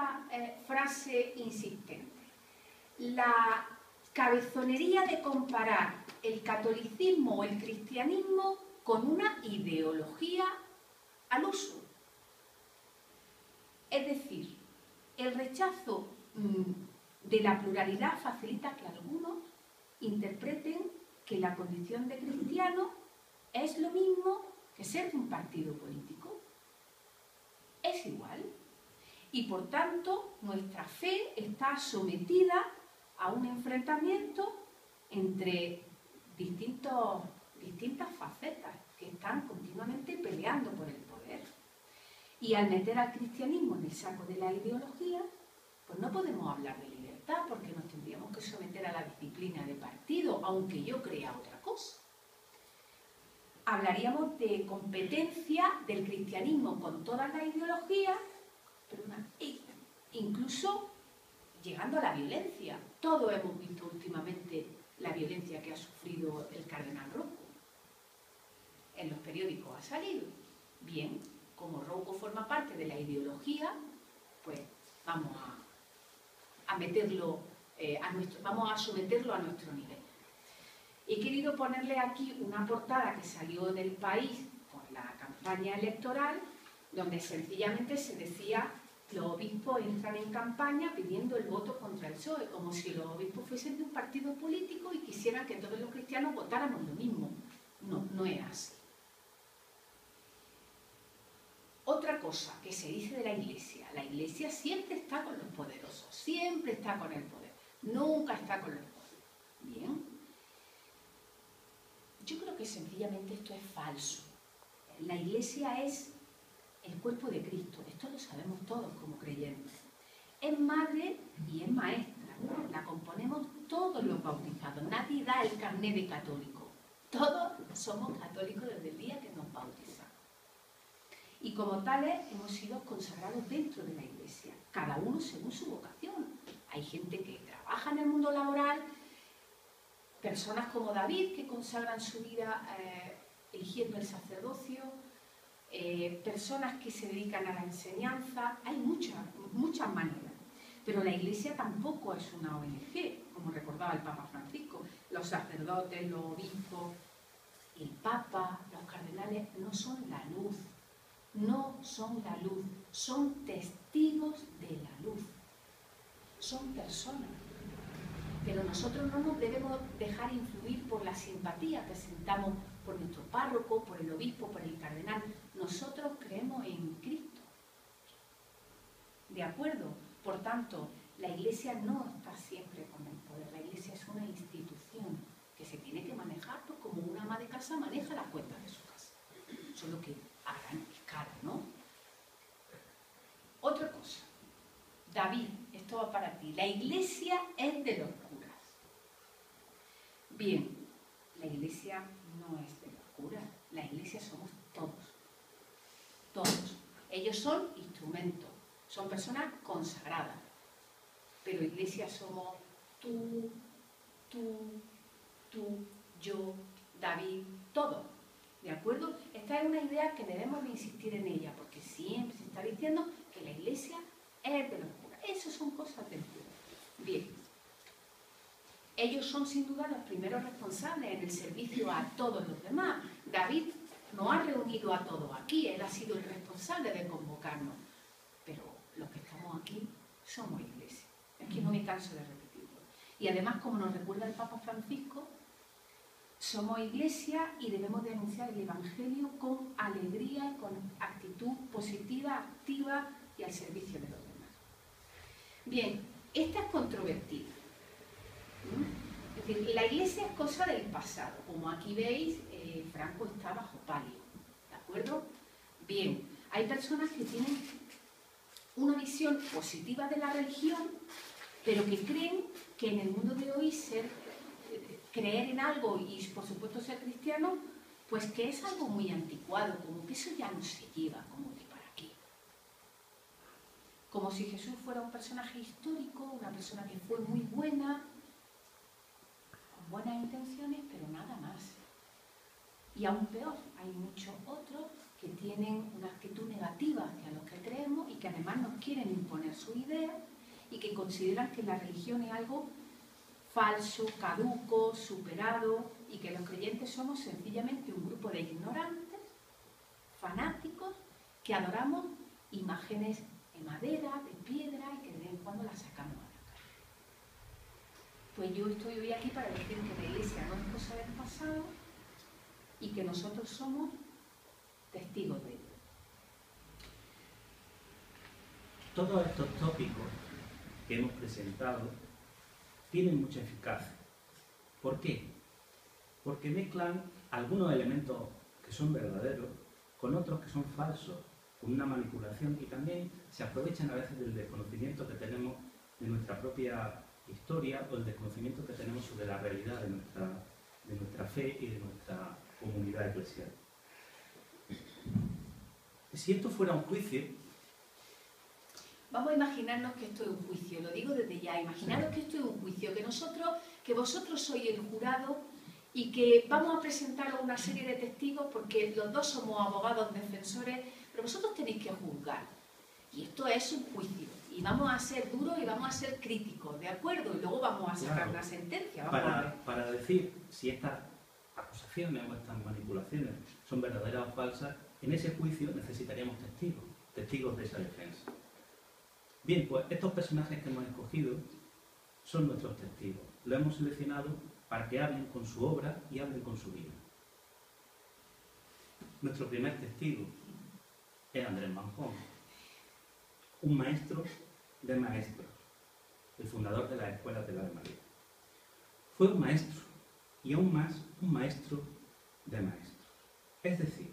otra frase insistente. La cabezonería de comparar el catolicismo o el cristianismo con una ideología al uso. Es decir, el rechazo de la pluralidad facilita que algunos interpreten que la condición de cristiano es lo mismo que ser de un partido político. Es igual. Y por tanto, nuestra fe está sometida a un enfrentamiento entre distintas facetas que están continuamente peleando por el poder. Y al meter al cristianismo en el saco de la ideología, pues no podemos hablar de libertad, porque nos tendríamos que someter a la disciplina de partido, aunque yo crea otra cosa. Hablaríamos de competencia del cristianismo con todas las ideologías, pero incluso llegando a la violencia. Todos hemos visto últimamente la violencia que ha sufrido el cardenal Rocco. En los periódicos ha salido. Bien, como Rocco forma parte de la ideología, pues vamos a meterlo vamos a someterlo a nuestro nivel. He querido ponerle aquí una portada que salió del País por la campaña electoral, donde sencillamente se decía: los obispos entran en campaña pidiendo el voto contra el PSOE, como si los obispos fuesen de un partido político y quisieran que todos los cristianos votáramos lo mismo. No, no es así. Otra cosa que se dice de la Iglesia siempre está con los poderosos, siempre está con el poder, nunca está con los pobres. Bien. Yo creo que sencillamente esto es falso. La Iglesia es el cuerpo de Cristo, esto lo sabemos todos como creyentes. Es madre y es maestra, la componemos todos los bautizados, nadie da el carné de católico. Todos somos católicos desde el día que nos bautizamos. Y como tales hemos sido consagrados dentro de la Iglesia, cada uno según su vocación. Hay gente que trabaja en el mundo laboral, personas como David que consagran su vida eligiendo el sacerdocio, personas que se dedican a la enseñanza. Hay muchas maneras. Pero la Iglesia tampoco es una ONG, como recordaba el Papa Francisco. Los sacerdotes, los obispos, el Papa, los cardenales no son la luz. No son la luz, son testigos de la luz. Son personas. Pero nosotros no nos debemos dejar influir por la simpatía que sentamos por nuestro párroco, por el obispo, por el cardenal. Nosotros creemos en Cristo. ¿De acuerdo? Por tanto, la Iglesia no está siempre con el poder. La Iglesia es una institución que se tiene que manejar pues, como una ama de casa maneja las cuentas de su casa. Solo que harán caro, ¿no? Otra cosa. David, esto va para ti. La Iglesia es de los curas. Bien, la Iglesia no es de los curas. La Iglesia somos todos. Todos. Ellos son instrumentos. Son personas consagradas. Pero Iglesia somos tú, yo, David, todos. ¿De acuerdo? Esta es una idea que debemos de insistir en ella, porque siempre se está diciendo que la Iglesia es de los curas. Eso son cosas del cura. Bien. Ellos son sin duda los primeros responsables en el servicio a todos los demás. David no ha reunido a todos aquí, él ha sido el responsable de convocarnos. Pero los que estamos aquí somos Iglesia. Es que no me canso de repetirlo. Y además, como nos recuerda el Papa Francisco, somos Iglesia y debemos de anunciar el Evangelio con alegría, con actitud positiva, activa y al servicio de los demás. Bien, esta es controvertida. Es decir, la Iglesia es cosa del pasado. Como aquí veis, Franco está bajo palio. ¿De acuerdo? Bien, hay personas que tienen una visión positiva de la religión, pero que creen que en el mundo de hoy creer en algo y por supuesto ser cristiano, pues que es algo muy anticuado, como que eso ya no se lleva, como que para qué. Como si Jesús fuera un personaje histórico, una persona que fue muy buena, con buenas intenciones, pero nada más. Y aún peor, hay muchos otros que tienen una actitud negativa hacia los que creemos y que además nos quieren imponer su idea y que consideran que la religión es algo falso, caduco, superado y que los creyentes somos sencillamente un grupo de ignorantes, fanáticos, que adoramos imágenes de madera, de piedra y que de vez en cuando las sacamos a la calle. Pues yo estoy hoy aquí para decir que la Iglesia no es cosa del pasado y que nosotros somos testigos de ello. Todos estos tópicos que hemos presentado tienen mucha eficacia. ¿Por qué? Porque mezclan algunos elementos que son verdaderos con otros que son falsos, con una manipulación, y también se aprovechan a veces del desconocimiento que tenemos de nuestra propia historia o el desconocimiento que tenemos sobre la realidad de nuestra fe y de nuestra comunidad eclesial. Si esto fuera un juicio... Vamos a imaginarnos que esto es un juicio, lo digo desde ya, imaginaros que esto es un juicio, que vosotros sois el jurado y que vamos a presentaros una serie de testigos porque los dos somos abogados defensores, pero vosotros tenéis que juzgar. Y esto es un juicio, y vamos a ser duros y vamos a ser críticos, ¿de acuerdo? Y luego vamos a sacar una sentencia. Para decir si estas acusaciones o estas manipulaciones son verdaderas o falsas, en ese juicio necesitaríamos testigos de esa defensa. Bien, pues estos personajes que hemos escogido son nuestros testigos. Lo hemos seleccionado para que hablen con su obra y hablen con su vida. Nuestro primer testigo es Andrés Manjón, un maestro de maestros, el fundador de las Escuelas del Ave María. Fue un maestro, y aún más, un maestro de maestros. Es decir,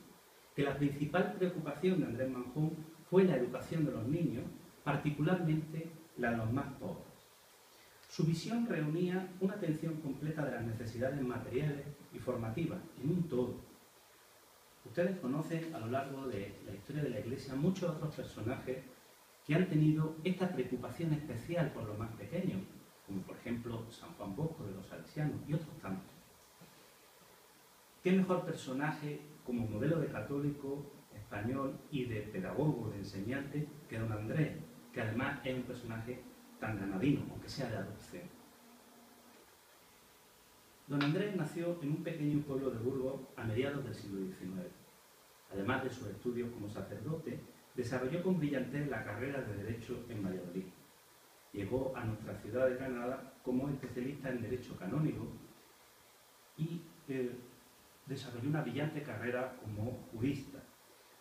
que la principal preocupación de Andrés Manjón fue la educación de los niños, particularmente la de los más pobres. Su visión reunía una atención completa de las necesidades materiales y formativas, en un todo. Ustedes conocen a lo largo de la historia de la Iglesia muchos otros personajes que han tenido esta preocupación especial por los más pequeños, como por ejemplo San Juan Bosco de los Salesianos y otros tantos. ¿Qué mejor personaje como modelo de católico español y de pedagogo, de enseñante, que don Andrés, que además es un personaje tan granadino, aunque sea de adopción? Don Andrés nació en un pequeño pueblo de Burgos a mediados del siglo XIX. Además de sus estudios como sacerdote, desarrolló con brillantez la carrera de Derecho en Valladolid. Llegó a nuestra ciudad de Granada como especialista en Derecho Canónico y desarrolló una brillante carrera como jurista.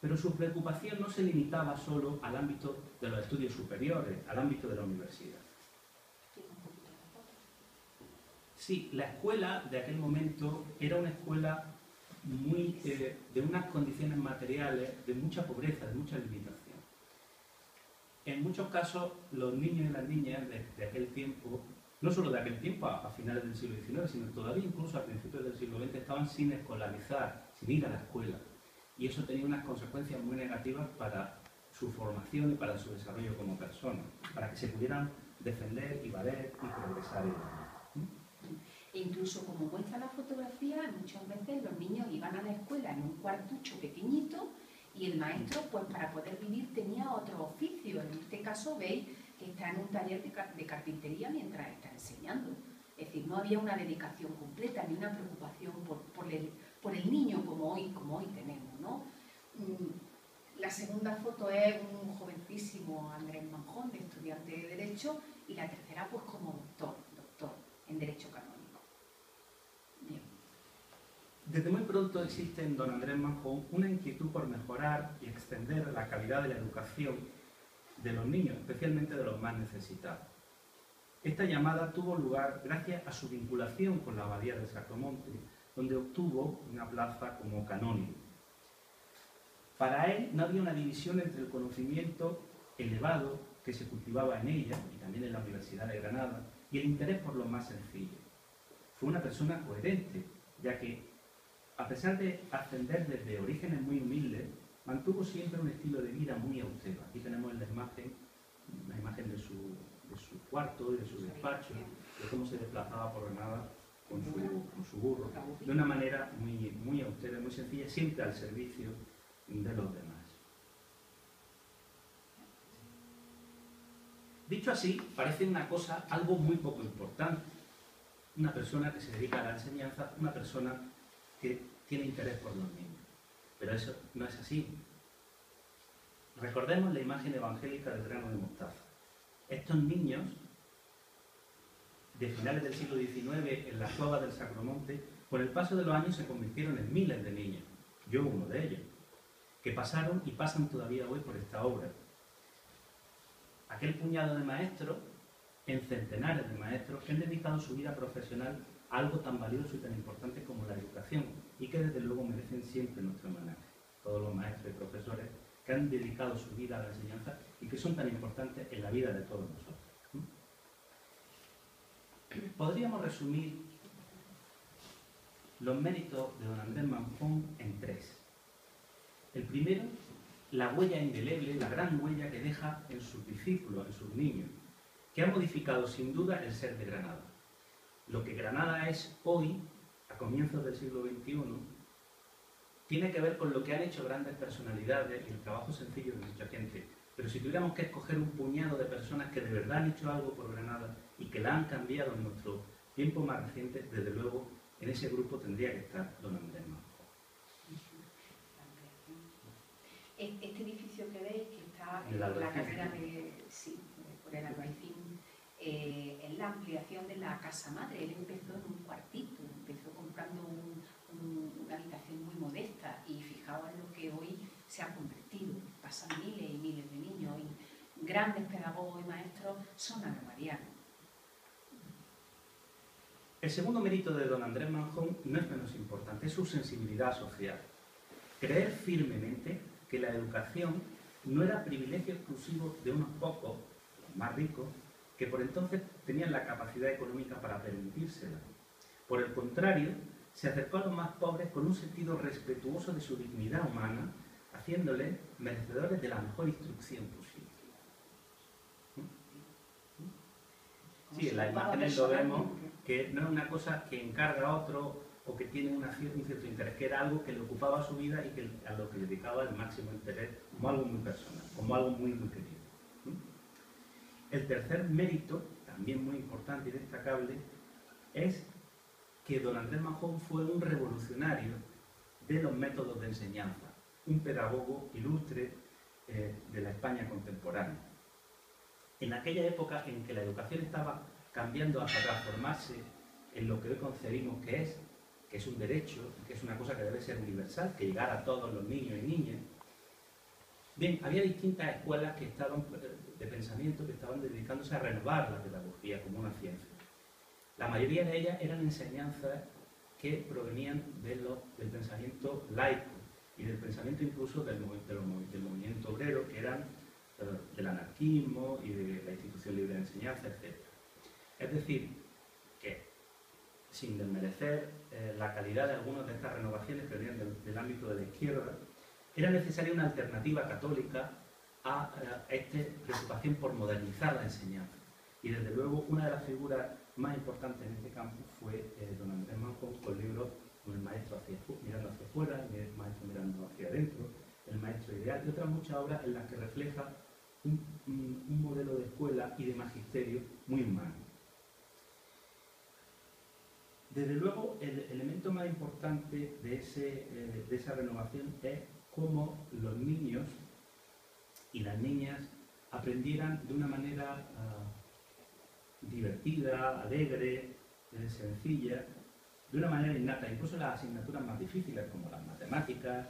Pero su preocupación no se limitaba solo al ámbito de los estudios superiores, al ámbito de la universidad. Sí, la escuela de aquel momento era una escuela de unas condiciones materiales de mucha pobreza, de mucha limitación. En muchos casos, los niños y las niñas de aquel tiempo, no solo de aquel tiempo, a finales del siglo XIX, sino todavía incluso a principios del siglo XX, estaban sin escolarizar, sin ir a la escuela. Y eso tenía unas consecuencias muy negativas para su formación y para su desarrollo como persona, para que se pudieran defender y valer y progresar en ello. E incluso, como muestra la fotografía, muchas veces los niños iban a la escuela en un cuartucho pequeñito y el maestro, pues para poder vivir, tenía otro oficio. En este caso veis que está en un taller de carpintería mientras está enseñando. Es decir, no había una dedicación completa ni una preocupación por el niño como hoy tenemos, ¿no? La segunda foto es un jovencísimo Andrés Manjón, de estudiante de Derecho, y la tercera pues como doctor en Derecho Canónico. Bien. Desde muy pronto existe en don Andrés Manjón una inquietud por mejorar y extender la calidad de la educación de los niños, especialmente de los más necesitados. Esta llamada tuvo lugar gracias a su vinculación con la abadía de Sacromonte, donde obtuvo una plaza como canónigo. Para él no había una división entre el conocimiento elevado que se cultivaba en ella, y también en la Universidad de Granada, y el interés por lo más sencillo. Fue una persona coherente, ya que, a pesar de ascender desde orígenes muy humildes, mantuvo siempre un estilo de vida muy austero. Aquí tenemos la imagen de su cuarto y de su despacho, de cómo se desplazaba por Granada con su burro, de una manera muy austera, muy sencilla, siempre al servicio de los demás. Dicho así, parece una cosa algo muy poco importante. Una persona que se dedica a la enseñanza, una persona que tiene interés por los niños. Pero eso no es así. Recordemos la imagen evangélica del grano de mostaza. Estos niños, de finales del siglo XIX, en las cuevas del Sacromonte, con el paso de los años se convirtieron en miles de niños. Yo uno de ellos, que pasaron y pasan todavía hoy por esta obra. Aquel puñado de maestros, en centenares de maestros, que han dedicado su vida profesional a algo tan valioso y tan importante como la educación, y que desde luego merecen siempre nuestro homenaje. Todos los maestros y profesores que han dedicado su vida a la enseñanza y que son tan importantes en la vida de todos nosotros. Podríamos resumir los méritos de don Andrés Manjón en tres. El primero, la huella indeleble, la gran huella que deja en sus discípulos, en sus niños, que ha modificado sin duda el ser de Granada. Lo que Granada es hoy, a comienzos del siglo XXI, tiene que ver con lo que han hecho grandes personalidades y el trabajo sencillo de mucha gente. Pero si tuviéramos que escoger un puñado de personas que de verdad han hecho algo por Granada y que la han cambiado en nuestro tiempo más reciente, desde luego en ese grupo tendría que estar don Andrés Manjón. Este edificio que veis, que está en la carrera por el Albaicín, es la ampliación de la casa madre. Él empezó en un cuartito, empezó comprando una habitación muy modesta y fijaos en lo que hoy se ha convertido. Pasan miles y miles de niños y grandes pedagogos y maestros son agramarianos. El segundo mérito de don Andrés Manjón no es menos importante, es su sensibilidad social. Creer firmemente que la educación no era privilegio exclusivo de unos pocos, los más ricos, que por entonces tenían la capacidad económica para permitírsela. Por el contrario, se acercó a los más pobres con un sentido respetuoso de su dignidad humana, haciéndoles merecedores de la mejor instrucción posible. Sí, en las imágenes lo vemos, que no es una cosa que encarga a otro o que tiene un cierto interés, que era algo que le ocupaba su vida y que, a lo que le dedicaba el máximo interés, como algo muy personal, como algo muy, muy querido. El tercer mérito, también muy importante y destacable, es que don Andrés Manjón fue un revolucionario de los métodos de enseñanza, un pedagogo ilustre de la España contemporánea. En aquella época en que la educación estaba cambiando hasta transformarse en lo que hoy concebimos que es un derecho, que es una cosa que debe ser universal, que llegara a todos los niños y niñas. Bien, había distintas escuelas que estaban, de pensamiento que estaban dedicándose a renovar la pedagogía como una ciencia. La mayoría de ellas eran enseñanzas que provenían del pensamiento laico y del pensamiento incluso del movimiento obrero, que eran del anarquismo y de la institución libre de enseñanza, etc. Es decir, que sin desmerecer la calidad de algunas de estas renovaciones que venían del ámbito de la izquierda, era necesaria una alternativa católica a esta preocupación por modernizar la enseñanza. Y desde luego una de las figuras más importantes en este campo fue don Andrés Manjón, con libros como El maestro mirando hacia afuera, El maestro mirando hacia adentro, El maestro ideal y otras muchas obras en las que refleja un modelo de escuela y de magisterio muy humano. Desde luego, el elemento más importante de esa renovación es cómo los niños y las niñas aprendieran de una manera divertida, alegre, sencilla, de una manera innata, incluso las asignaturas más difíciles como las matemáticas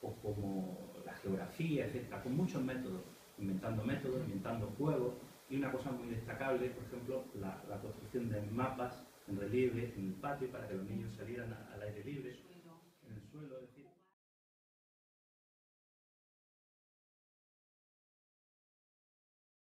o como la geografía, etc., con muchos métodos, inventando juegos, y una cosa muy destacable, por ejemplo, la construcción de mapas en relieve en el patio para que los niños salieran al aire libre, en el suelo, es decir,